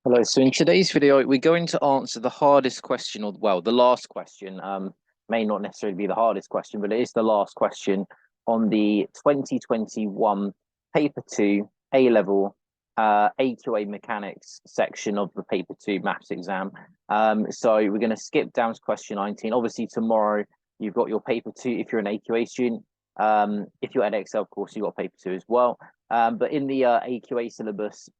Hello, so in today's video, we're going to answer the hardest question, or well, the last question. May not necessarily be the hardest question, but it is the last question on the 2021 Paper 2 A-Level AQA Mechanics section of the Paper 2 Maths exam. So we're going to skip down to question 19. Obviously, tomorrow you've got your Paper 2 if you're an AQA student. If you're at Excel, of course, you've got Paper 2 as well. But in the AQA syllabus,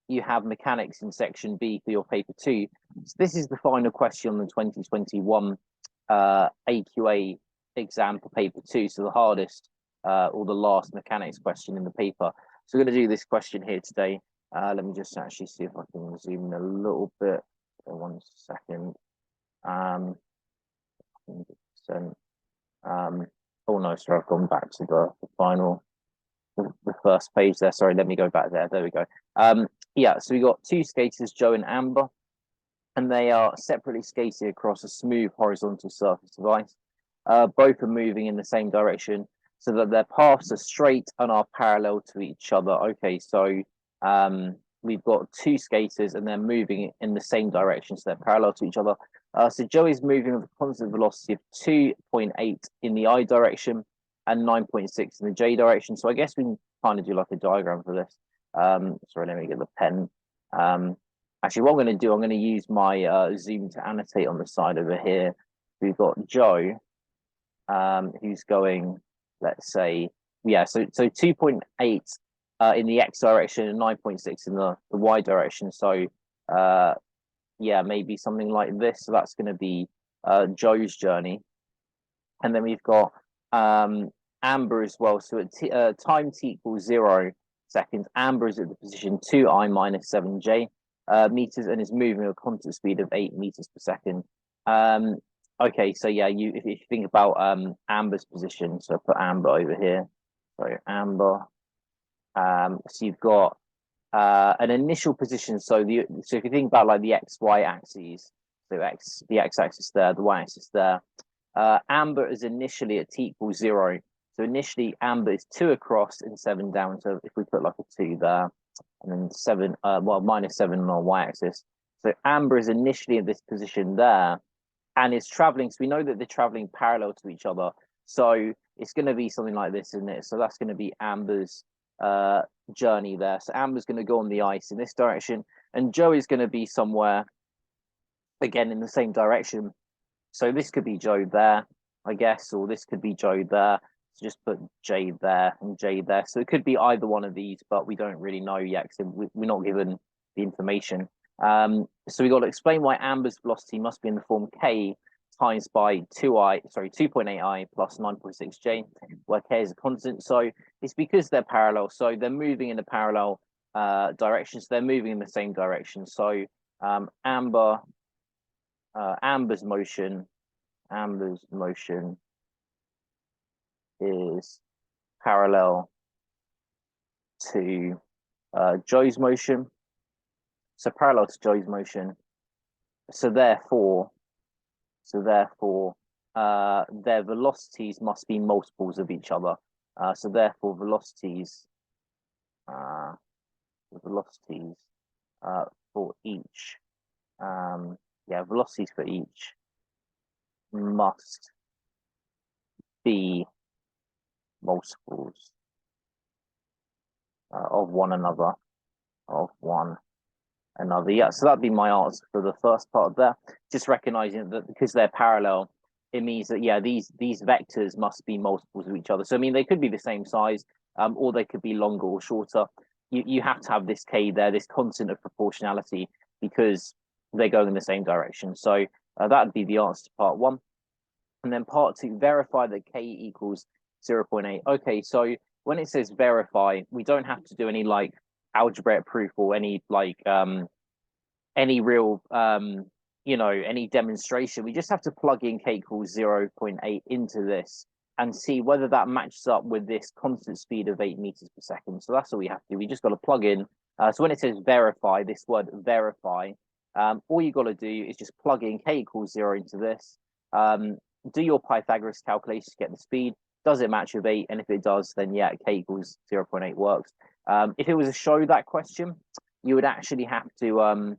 you have mechanics in section B for your paper 2. So this is the final question on the 2021 AQA exam for paper 2. So the hardest or the last mechanics question in the paper. So we're going to do this question here today. Let me just actually see if I can zoom in a little bit. 1 second. 100%. Oh no, sorry, I've gone back to the final, the first page there. Sorry, let me go back there. There we go. Yeah, so we got two skaters, Joe and Amber, and they are separately skating across a smooth horizontal surface of ice. Both are moving in the same direction so that their paths are straight and are parallel to each other. Okay, so we've got two skaters and they're moving in the same direction, so they're parallel to each other. So Joe is moving with a constant velocity of 2.8 in the I direction and 9.6 in the J direction. So I guess we can kind of do like a diagram for this. Sorry, let me get the pen. Actually, what I'm going to do, I'm going to use my zoom to annotate on the side over here. We've got Joe, who's going, let's say, yeah, so 2.8 in the X direction and 9.6 in the Y direction. So, yeah, maybe something like this. So that's going to be Joe's journey. And then we've got Amber as well. So at time t equals 0 seconds, Amber is at the position 2i minus 7j meters and is moving at a constant speed of 8 meters per second. Okay, so yeah, if you think about Amber's position, so put Amber over here. So Amber. So you've got an initial position. So if you think about like the XY axes, so the X axis there, the Y axis there. Amber is initially at t equals 0. So initially Amber is 2 across and 7 down. So if we put like a 2 there and then 7, well, minus 7 on our Y axis. So Amber is initially in this position there and is traveling. So we know that they're traveling parallel to each other. So it's going to be something like this, isn't it? So that's going to be Amber's journey there. So Amber's going to go on the ice in this direction and Joe is going to be somewhere again in the same direction. So this could be Joe there, I guess, or this could be Joe there. So just put J there and J there. So it could be either one of these, but we don't really know yet because we're not given the information. So we got to explain why Amber's velocity must be in the form K times by 2.8i plus 9.6j, where K is a constant. So it's because they're parallel. So they're moving in a parallel direction. So they're moving in the same direction. So Amber's motion is parallel to Joe's motion. So parallel to Joe's motion. So therefore, their velocities must be multiples of each other. So therefore, velocities for each. Velocities for each must be multiples of one another. Yeah, so that'd be my answer for the first part there. Just recognizing that because they're parallel, it means that yeah, these vectors must be multiples of each other. So I mean, they could be the same size, or they could be longer or shorter. You have to have this K there, this constant of proportionality, because they're going in the same direction. So that would be the answer to part 1. And then part 2, verify that K equals 0.8. Okay, so when it says verify, we don't have to do any like algebraic proof or any like any real any demonstration. We just have to plug in K equals 0.8 into this and see whether that matches up with this constant speed of 8 meters per second. So that's all we have to do. We just got to plug in. So when it says verify, this word verify, all you got to do is just plug in K equals 0 into this. Do your Pythagoras calculations to get the speed. Does it match with 8? And if it does, then yeah, K equals 0.8 works. If it was a show that question, you would actually have to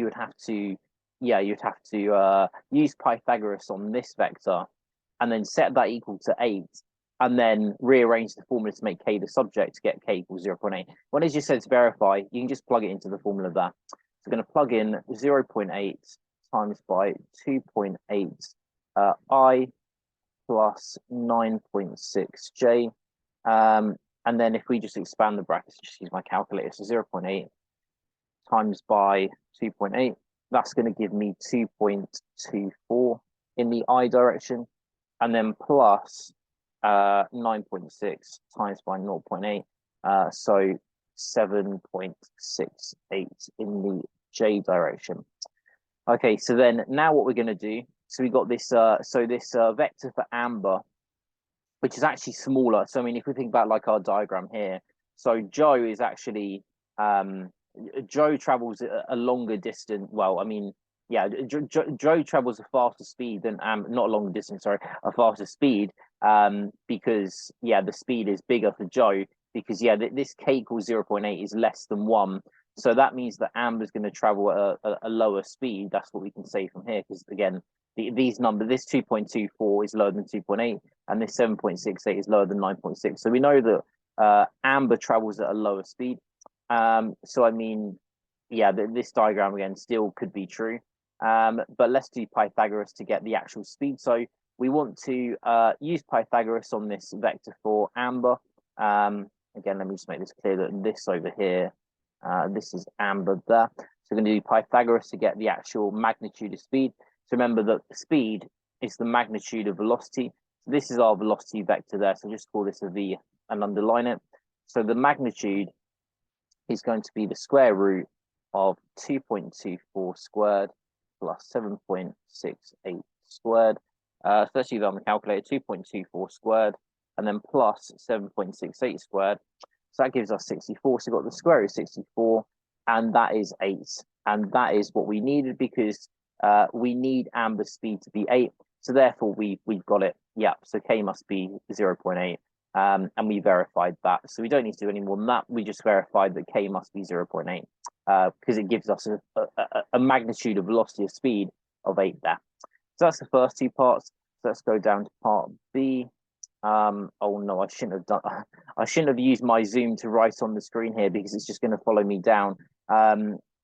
you would have to, you'd have to use Pythagoras on this vector and then set that equal to 8 and then rearrange the formula to make k the subject to get k equals 0.8. When it just says verify, you can just plug it into the formula there. So we're going to plug in 0.8 times by 2.8 I plus 9.6j. And then if we just expand the brackets, just use my calculator, so 0.8 times by 2.8, that's going to give me 2.24 in the I direction, and then plus 9.6 times by 0.8, so 7.68 in the J direction. Okay, so then now what we're going to do, so we got this, this vector for amber, which is actually smaller. So I mean, if we think about like our diagram here, so Joe is actually Joe travels a longer distance. Well, I mean, yeah, Joe travels a faster speed than not a longer distance, sorry, a faster speed, because the speed is bigger for Joe, because this k equals 0.8 is less than 1. So that means that amber's going to travel at a lower speed. That's what we can say from here, because again, these numbers, this 2.24 is lower than 2.8, and this 7.68 is lower than 9.6. So we know that amber travels at a lower speed. So I mean, this diagram again still could be true. But let's do Pythagoras to get the actual speed. So we want to use Pythagoras on this vector for amber. Again, let me just make this clear that this over here, this is amber there. So we're going to do Pythagoras to get the actual magnitude of speed. So remember that speed is the magnitude of velocity. So this is our velocity vector there. So just call this a V and underline it. So the magnitude is going to be the square root of 2.24 squared plus 7.68 squared. So let's use that on the calculator, 2.24 squared, and then plus 7.68 squared. So that gives us 64. So we've got the square root of 64, and that is 8. And that is what we needed, because we need amber's speed to be 8. So therefore we've got it. Yeah, so k must be 0.8. And we verified that. So we don't need to do any more than that. We just verified that k must be 0.8, because it gives us a magnitude of velocity of speed of 8 there. So that's the first two parts. So let's go down to part B. Oh no, I shouldn't have used my zoom to write on the screen here, because it's just going to follow me down.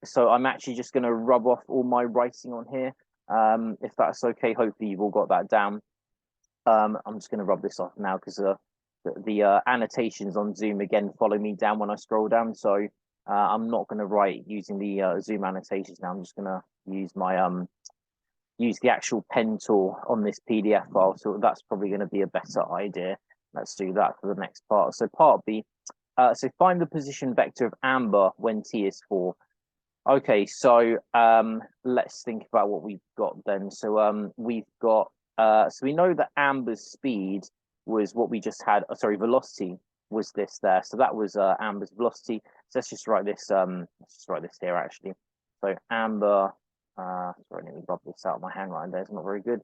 So I'm actually just going to rub off all my writing on here, if that's okay. Hopefully you've all got that down. I'm just going to rub this off now, because the annotations on Zoom again follow me down when I scroll down. So I'm not going to write using the Zoom annotations now. I'm just going to use my use the actual pen tool on this PDF file. So that's probably going to be a better idea. Let's do that for the next part. So part B. So find the position vector of amber when t is 4. Okay, so let's think about what we've got then. So we've got so we know that amber's speed was what we just had. Sorry, velocity was this there. So that was amber's velocity. So let's just write this. Let's just write this here actually. So amber. Sorry, let me rub this out. My handwriting there is not very good.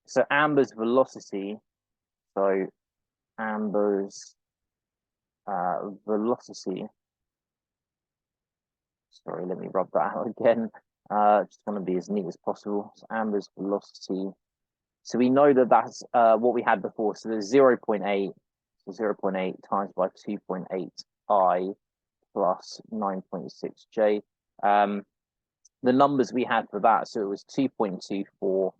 So amber's velocity. So amber's velocity. Sorry, let me rub that out again. Just want to be as neat as possible. So amber's velocity. So we know that that's what we had before. So there's 0.8. So 0.8 times by 2.8 I plus 9.6j. The numbers we had for that, so it was 2.24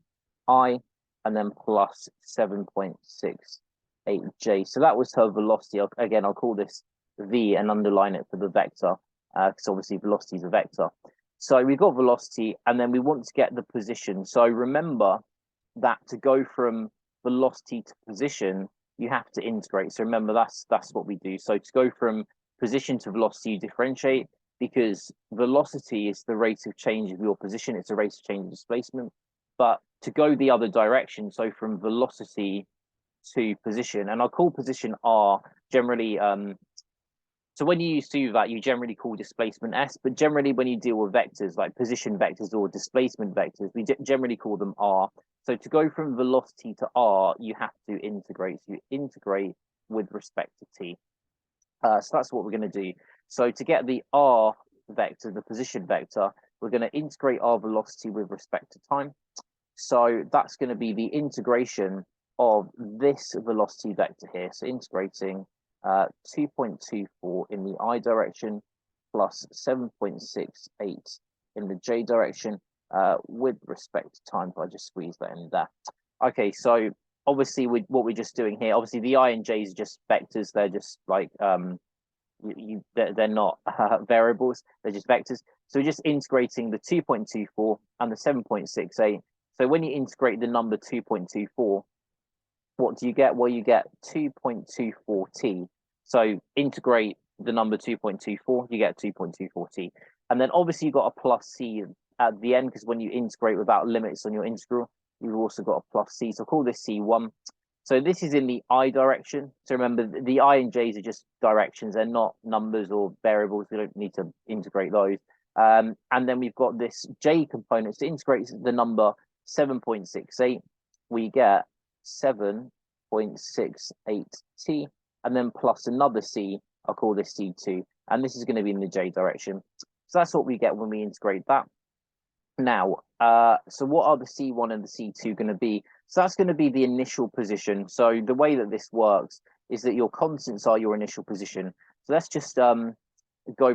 I and then plus 7.68j. So that was her velocity. Again, I'll call this V and underline it for the vector, because obviously velocity is a vector. So we've got velocity, and then we want to get the position. So remember that to go from velocity to position, you have to integrate. So remember, that's what we do. So to go from position to velocity, you differentiate, because velocity is the rate of change of your position. It's a rate of change of displacement. But to go the other direction, so from velocity to position, and I'll call position R generally. So when you do that, you generally call displacement S, but generally when you deal with vectors like position vectors or displacement vectors, we generally call them R. So to go from velocity to R, you have to integrate. So you integrate with respect to T. So that's what we're going to do. So to get the R vector, the position vector, we're going to integrate our velocity with respect to time. So that's going to be the integration of this velocity vector here. So integrating 2.24 in the I direction plus 7.68 in the J direction with respect to time. If I just squeeze that in there. Okay, so obviously what we're just doing here, obviously the I and J's are just vectors. They're just like, they're not variables, they're just vectors. So we're just integrating the 2.24 and the 7.68. So when you integrate the number 2.24, what do you get? Well, you get 2.24t. So integrate the number 2.24, you get 2.24t. And then obviously you've got a plus c at the end, because when you integrate without limits on your integral, you've also got a plus c. So call this c1. So this is in the I direction. So remember, the I and J's are just directions. They're not numbers or variables. We don't need to integrate those. And then we've got this J component. So integrate the number 7.68. We get 7.68t. And then plus another c. I'll call this c2. And this is going to be in the J direction. So that's what we get when we integrate that. Now, so what are the C1 and the C2 going to be? So that's going to be the initial position. So the way that this works is that your constants are your initial position. So let's just go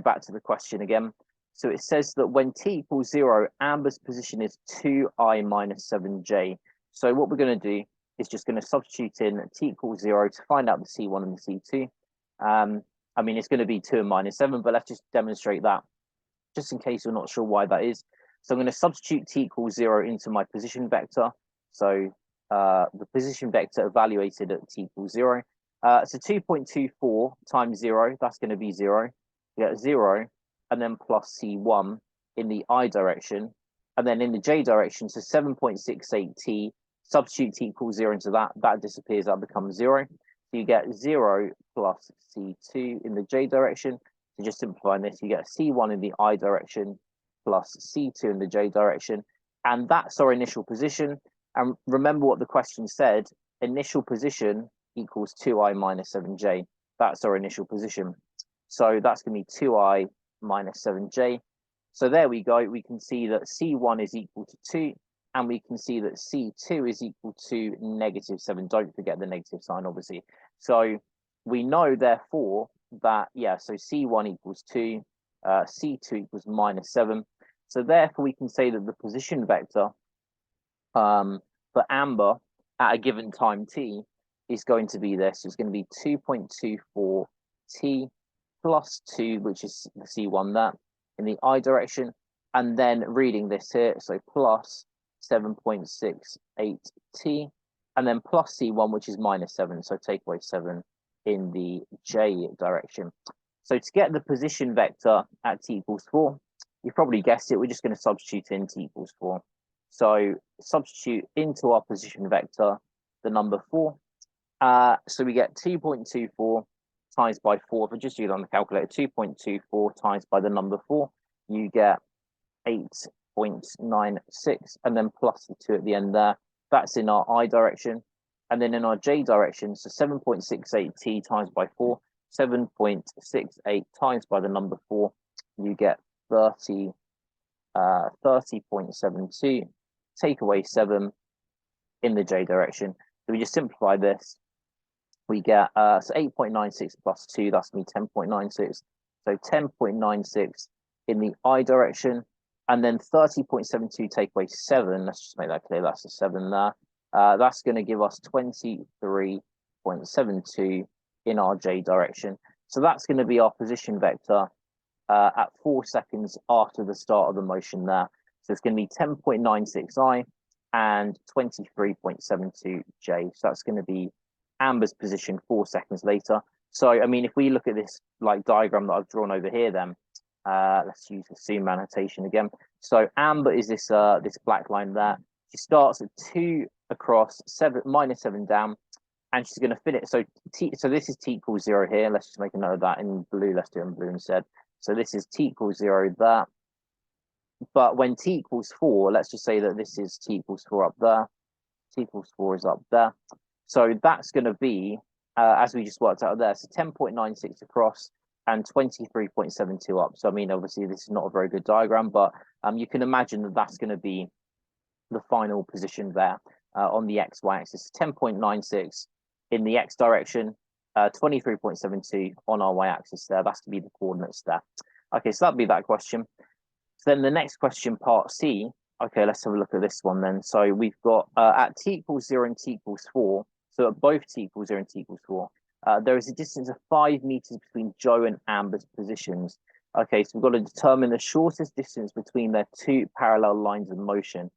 back to the question again. So it says that when t equals 0, Amber's position is 2i minus 7j. So what we're going to do is just going to substitute in t equals 0 to find out the C1 and the C2. I mean, it's going to be 2 and minus 7, but let's just demonstrate that just in case you're not sure why that is. So I'm going to substitute t equals 0 into my position vector. So the position vector evaluated at t equals 0. So 2.24 times 0, that's going to be 0. You get 0, and then plus c1 in the I direction. And then in the J direction, so 7.68t, substitute t equals 0 into that. That disappears, that becomes 0. So you get 0 plus c2 in the J direction. So just simplifying this, you get c1 in the I direction plus c2 in the J direction. And that's our initial position. And remember what the question said, initial position equals 2i minus 7j. That's our initial position. So that's going to be 2i minus 7j. So there we go. We can see that c1 is equal to 2, and we can see that c2 is equal to negative 7. Don't forget the negative sign, obviously. So we know, therefore, that, yeah, so c1 equals 2, c2 equals minus 7. So therefore, we can say that the position vector for Amber at a given time t is going to be this. It's going to be 2.24t plus 2, which is the c1 that in the I direction, and then reading this here, so plus 7.68t, and then plus c1, which is minus 7. So take away 7 in the J direction. So to get the position vector at t equals 4, you've probably guessed it, we're just going to substitute in t equals 4. So substitute into our position vector the number 4. So we get 2.24 times by 4. If I just do it on the calculator, 2.24 times by the number 4, you get 8.96, and then plus the 2 at the end there. That's in our I direction. And then in our J direction, so 7.68t times by 4, 7.68 times by the number 4, you get 30.72. Take away 7 in the J direction. So we just simplify this. We get so 8.96 plus 2, that's going to be 10.96. So 10.96 in the I direction. And then 30.72 take away 7. Let's just make that clear. That's a 7 there. That's going to give us 23.72 in our J direction. So that's going to be our position vector at 4 seconds after the start of the motion there. So it's going to be 10.96i and 23.72j. So that's going to be Amber's position 4 seconds later. So, I mean, if we look at this like diagram that I've drawn over here, then let's use the zoom annotation again. So Amber is this this black line there. She starts at 2 across, minus 7 down, and she's going to finish. So this is t equals 0 here. Let's just make a note of that in blue. Let's do it in blue instead. So this is t equals 0 there. But when t equals 4, let's just say that this is t equals 4 up there. T equals 4 is up there. So that's going to be, as we just worked out there, so 10.96 across. and 23.72 up. So, I mean, obviously, this is not a very good diagram, but you can imagine that that's going to be the final position there on the XY axis, 10.96 in the X direction, 23.72 on our Y axis there. That's to be the coordinates there. Okay, so that'd be that question. So then the next question, part C. Okay, let's have a look at this one then. So we've got at t equals 0 and t equals 4. So at both t equals 0 and t equals 4, there is a distance of 5 meters between Joe and Amber's positions. Okay, so we've got to determine the shortest distance between their two parallel lines of motion.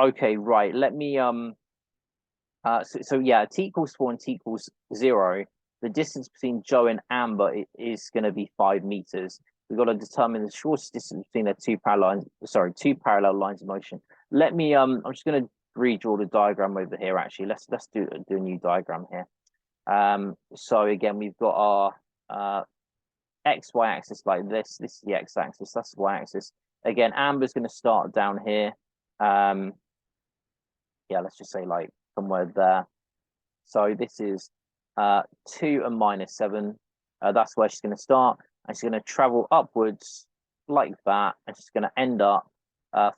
Okay, right. Let me so yeah, t equals 4 and t equals 0. The distance between Joe and Amber is going to be 5 meters. We've got to determine the shortest distance between their two parallel lines of motion. Let me I'm just going to redraw the diagram over here. Actually, let's do a new diagram here. So again, we've got our XY axis like this. This is the X axis. That's the Y axis. Again, Amber's going to start down here. Yeah, let's just say like somewhere there. So this is 2 and minus 7. That's where she's going to start, and she's going to travel upwards like that, and she's going to end up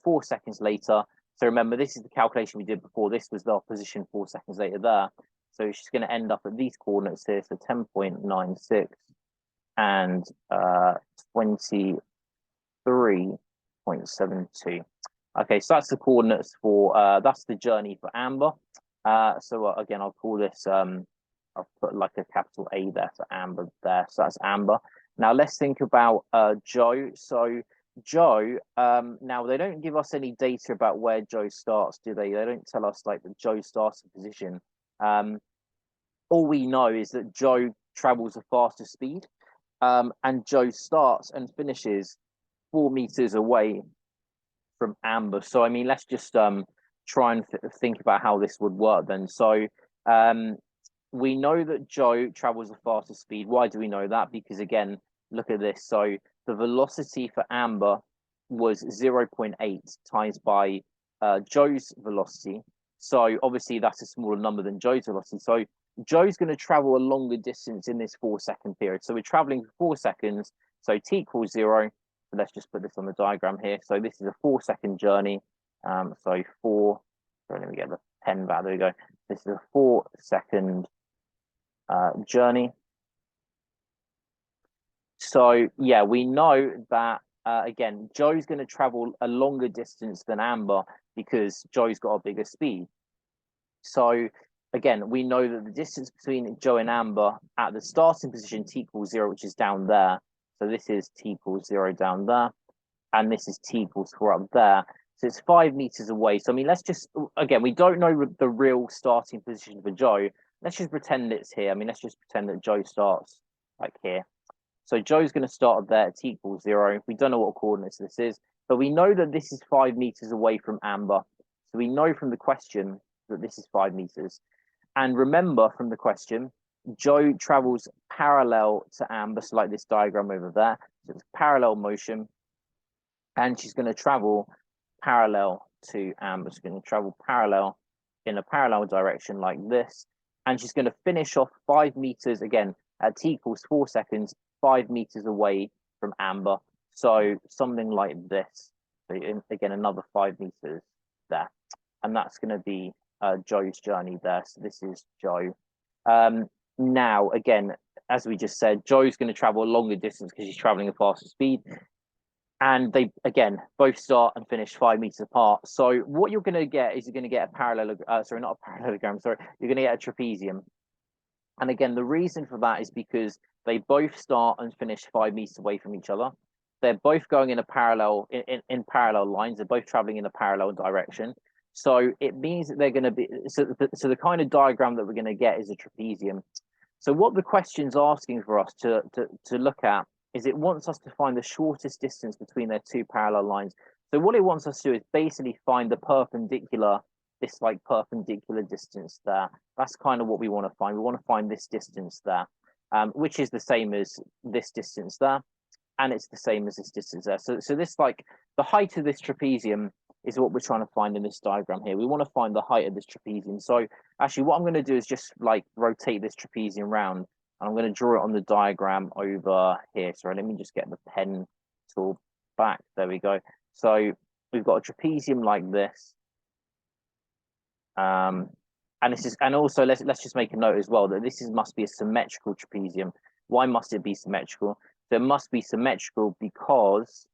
4 seconds later. So remember, this is the calculation we did before. This was the position 4 seconds later there. So she's going to end up at these coordinates here, so 10.96 and 23.72. Okay, so that's the coordinates for that's the journey for Amber. So again, I'll call this I'll put like a capital A there for Amber there. So that's Amber. Now let's think about Joe. So Joe, now they don't give us any data about where Joe starts, do they? They don't tell us like the Joe starting position. All we know is that Joe travels a faster speed, and Joe starts and finishes 4 meters away from Amber. So I mean, let's just try and think about how this would work then. So we know that Joe travels a faster speed. Why do we know that? Because again, look at this. So the velocity for Amber was 0.8 times by Joe's velocity. So obviously that's a smaller number than Joe's velocity. So Joe's going to travel a longer distance in this 4 second period. So we're traveling for 4 seconds. So t equals 0. So let's just put this on the diagram here. So this is a 4 second journey. So 4, so let me get the pen back. There we go. This is a 4 second journey. So yeah, we know that again, Joe's going to travel a longer distance than Amber because Joe's got a bigger speed. So again, we know that the distance between Joe and Amber at the starting position t equals 0, which is down there. So this is t equals 0 down there, and this is t equals 4 up there. So it's 5 meters away. So I mean, let's just, again, we don't know the real starting position for Joe. Let's just pretend it's here. I mean, let's just pretend that Joe starts like here. So Joe's going to start there at t equals 0. We don't know what coordinates this is, but we know that this is 5 meters away from Amber. So we know from the question that this is 5 meters. And remember from the question, Joe travels parallel to Amber, so like this diagram over there. So it's parallel motion, and she's going to travel parallel to Amber. She's going to travel parallel in a parallel direction like this, and she's going to finish off 5 meters again at t equals 4 seconds, 5 meters away from Amber. So something like this. So again, another 5 meters there, and that's going to be Joe's journey there. So this is Joe. Now, again, as we just said, Joe's going to travel a longer distance because she's traveling a faster speed. And they, again, both start and finish 5 meters apart. So what you're going to get is you're going to get a parallelogram, sorry, not a parallelogram, sorry, you're going to get a trapezium. And again, the reason for that is because they both start and finish 5 meters away from each other. They're both going in a parallel, in parallel lines. They're both traveling in a parallel direction. So it means that they're going to be, so the kind of diagram that we're going to get is a trapezium. So what the question's asking for us to look at is it wants us to find the shortest distance between their two parallel lines. So what it wants us to do is basically find the perpendicular, this like perpendicular distance there. That's kind of what we want to find. We want to find this distance there, which is the same as this distance there, and it's the same as this distance there. So this, like, the height of this trapezium is what we're trying to find in this diagram here. We want to find the height of this trapezium. So actually what I'm going to do is just like rotate this trapezium round. And I'm going to draw it on the diagram over here. Sorry, let me just get the pen tool back. There we go. So we've got a trapezium like this. And this is, and also let's just make a note as well that this must be a symmetrical trapezium. Why must it be symmetrical? So it must be symmetrical because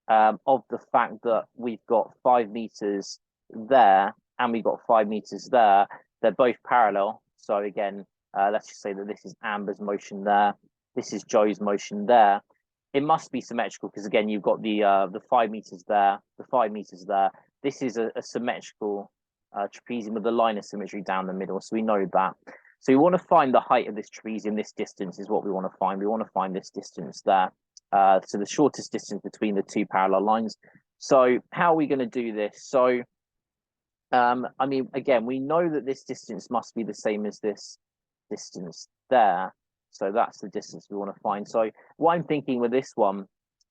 of the fact that we've got 5 meters there and we've got 5 meters there. They're both parallel. So again, let's just say that this is Amber's motion there. This is Joe's motion there. It must be symmetrical because again, you've got the 5 meters there, the 5 meters there. This is a symmetrical trapezium with a line of symmetry down the middle. So we know that. So we want to find the height of this trapezium. This distance is what we want to find. We want to find this distance there. So the shortest distance between the 2 parallel lines. So how are we going to do this? So, I mean, again, we know that this distance must be the same as this distance there. So that's the distance we want to find. So what I'm thinking with this one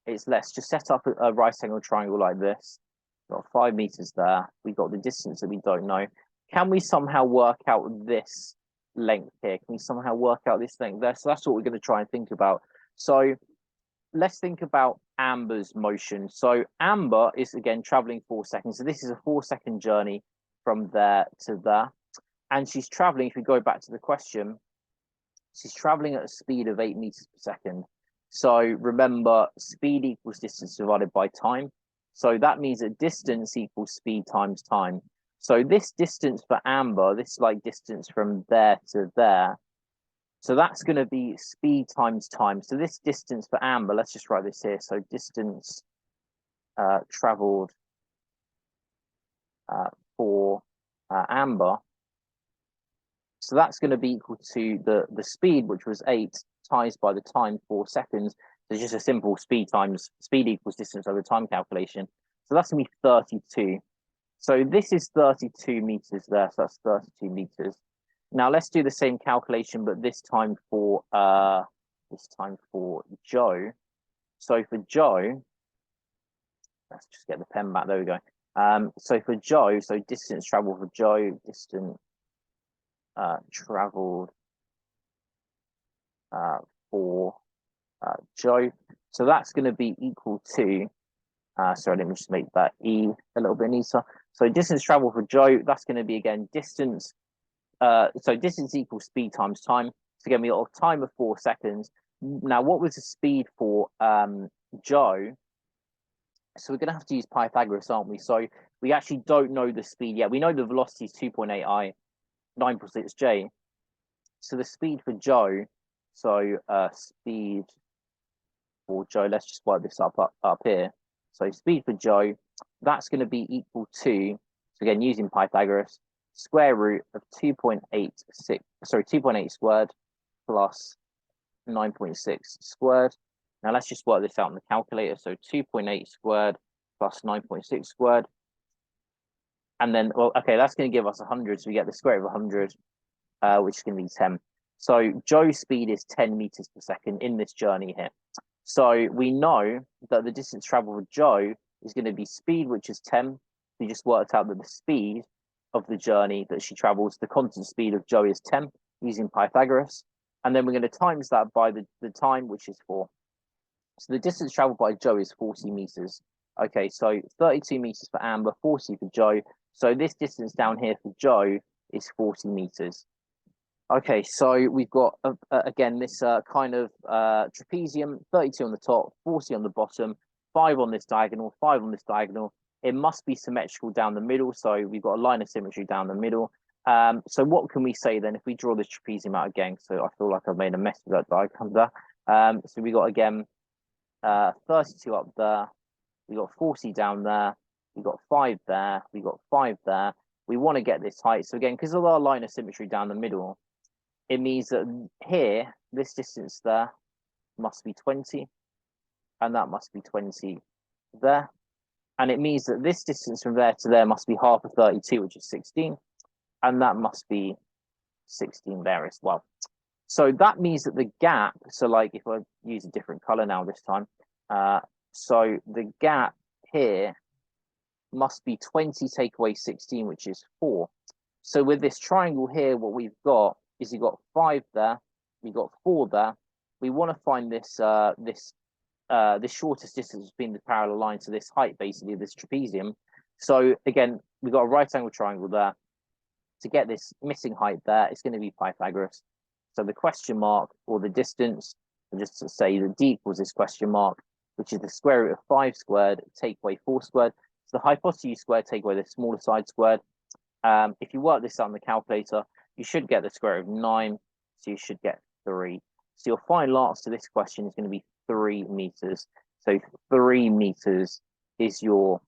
is let's just set up a right angle triangle like this. We've got 5 meters there. We've got the distance that we don't know. Can we somehow work out this length here? Can we somehow work out this length there? So that's what we're going to try and think about. So let's think about Amber's motion. So Amber is again traveling 4 seconds. So this is a 4-second journey from there to there. And she's traveling, if we go back to the question, she's traveling at a speed of 8 meters per second. So remember, speed equals distance divided by time. So that means that distance equals speed times time. So this distance for Amber, this like distance from there to there, so that's going to be speed times time. So this distance for Amber, let's just write this here. So distance traveled for Amber. So that's going to be equal to the speed, which was 8, times by the time, 4 seconds. So it's just a simple speed equals distance over time calculation. So that's going to be 32. So this is 32 meters there. So that's 32 meters. Now let's do the same calculation, but this time for Joe. So for Joe, let's just get the pen back. There we go. So for Joe, so distance traveled for Joe, distance traveled for Joe. So that's going to be equal to, sorry, let me just make that E a little bit neater. So distance traveled for Joe, that's going to be again distance. So distance equals speed times time. So again, we got a time of 4 seconds. Now, what was the speed for Joe? So we're going to have to use Pythagoras, aren't we? So we actually don't know the speed yet. We know the velocity is 2.8 I, 9.6 J. So the speed for Joe, so speed for Joe, let's just write this up here. So speed for Joe, that's going to be equal to, so again, using Pythagoras, square root of 2.8 squared plus 9.6 squared. Now let's just work this out in the calculator. So 2.8 squared plus 9.6 squared. And then, well, okay, that's going to give us 100. So we get the square root of 100, which is going to be 10. So Joe's speed is 10 meters per second in this journey here. So we know that the distance traveled with Joe is going to be speed, which is 10. We just worked out that the speed of the journey that she travels, the constant speed of Joe is 10 using Pythagoras. And then we're going to times that by the time, which is 4. So the distance traveled by Joe is 40 meters. Okay, so 32 meters for Amber, 40 for Joe. So this distance down here for Joe is 40 meters. Okay, so we've got, again, this kind of trapezium, 32 on the top, 40 on the bottom, 5 on this diagonal, 5 on this diagonal. It must be symmetrical down the middle, so we've got a line of symmetry down the middle. So what can we say then if we draw this trapezium out again? So I feel like I've made a mess with that diagram there. So we got, again, 32 up there. We got 40 down there. We got 5 there. We got 5 there. We want to get this height. So again, because of our line of symmetry down the middle, it means that here, this distance there must be 20, and that must be 20 there. And it means that this distance from there to there must be half of 32, which is 16, and that must be 16 there as well. So that means that the gap, so like if I use a different color now this time, so the gap here must be 20 take away 16, which is 4. So with this triangle here, what we've got is you've got 5 there, we got 4 there. We want to find this this shortest distance between the parallel lines, so this height, basically, this trapezium. So again, we've got a right angle triangle there. To get this missing height there, it's going to be Pythagoras. So the question mark, or the distance, just to say that d equals this question mark, which is the square root of 5 squared, take away 4 squared. So the hypotenuse squared, take away the smaller side squared. If you work this out on the calculator, you should get the square root of 9, so you should get 3. So your final answer to this question is going to be 3 meters. So 3 meters is your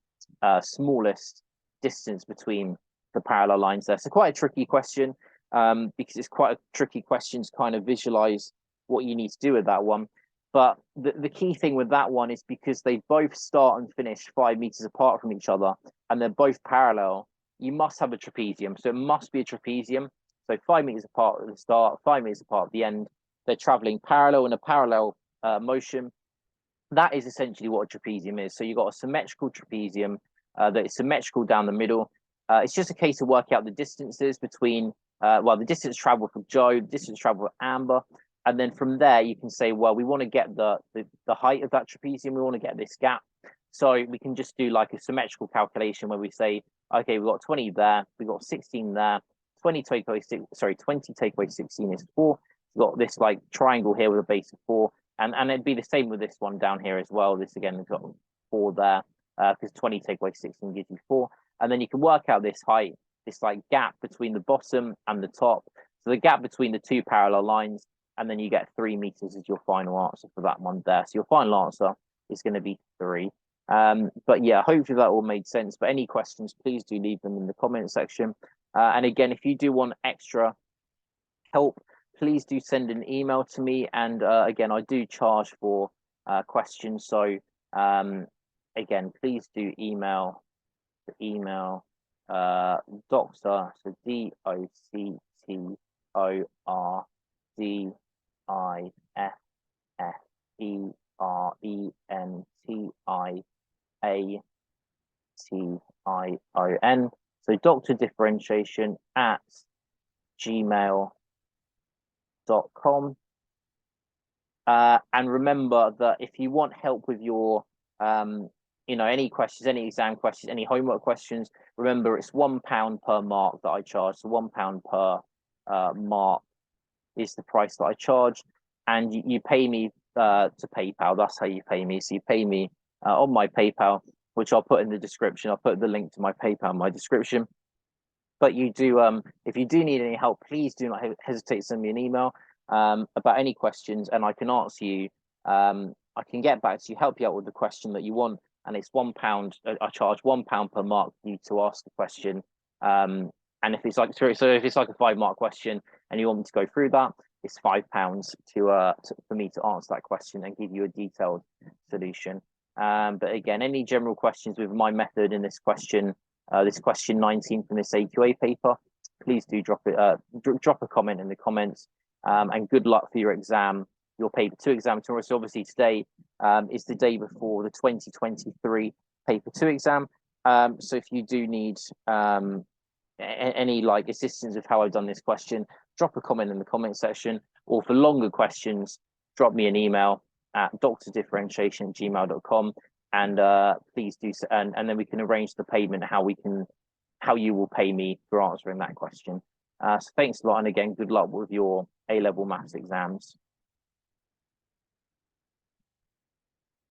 smallest distance between the parallel lines there. So quite a tricky question, because it's quite a tricky question to kind of visualize what you need to do with that one. But the key thing with that one is because they both start and finish 5 meters apart from each other, and they're both parallel, you must have a trapezium. So it must be a trapezium. So 5 meters apart at the start, 5 meters apart at the end. They're traveling parallel in a parallel motion. That is essentially what a trapezium is. So you've got a symmetrical trapezium that is symmetrical down the middle. It's just a case of working out the distances between, well, the distance traveled for Joe, the distance traveled for Amber. And then from there, you can say, well, we want to get the height of that trapezium. We want to get this gap. So we can just do like a symmetrical calculation where we say, okay, we've got 20 there, we've got 16 there, 20 take away 16 is 4. We've got this like triangle here with a base of 4. And it'd be the same with this one down here as well. This again, we've got 4 there, because 20 take away 16 gives you 4. And then you can work out this height, this like gap between the bottom and the top. So the gap between the 2 parallel lines, and then you get 3 meters as your final answer for that one there. So your final answer is going to be 3. But yeah, hopefully that all made sense. But any questions, please do leave them in the comment section. And again, if you do want extra help, please do send an email to me. And again, I do charge for questions. So again, please do email Doctor, so DoctorDifferentiation, so Doctor Differentiation at gmail.com. And remember that if you want help with your any questions, any exam questions, any homework questions, remember it's £1 per mark that I charge. So £1 per mark is the price that I charge, and you pay me to PayPal. That's how you pay me. So you pay me on my PayPal, which I'll put in the description. I'll put the link to my PayPal in my description. But you do, if you do need any help, please do not hesitate to send me an email about any questions, and I can answer you. I can get back to you, help you out with the question that you want, and it's £1. I charge £1 per mark for you to ask the question. And if it's like, so if it's like a 5-mark question and you want me to go through that, it's £5 for me to answer that question and give you a detailed solution. But again, any general questions with my method in this question 19 from this AQA paper, please do drop a comment in the comments. And good luck for your exam, your paper 2 exam tomorrow. So obviously today is the day before the 2023 paper 2 exam. So if you do need any like assistance with how I've done this question, drop a comment in the comment section, or for longer questions, drop me an email at doctordifferentiation@gmail.com, and please do so, and then we can arrange the payment, how you will pay me for answering that question. So thanks a lot, and again, good luck with your A-level maths exams.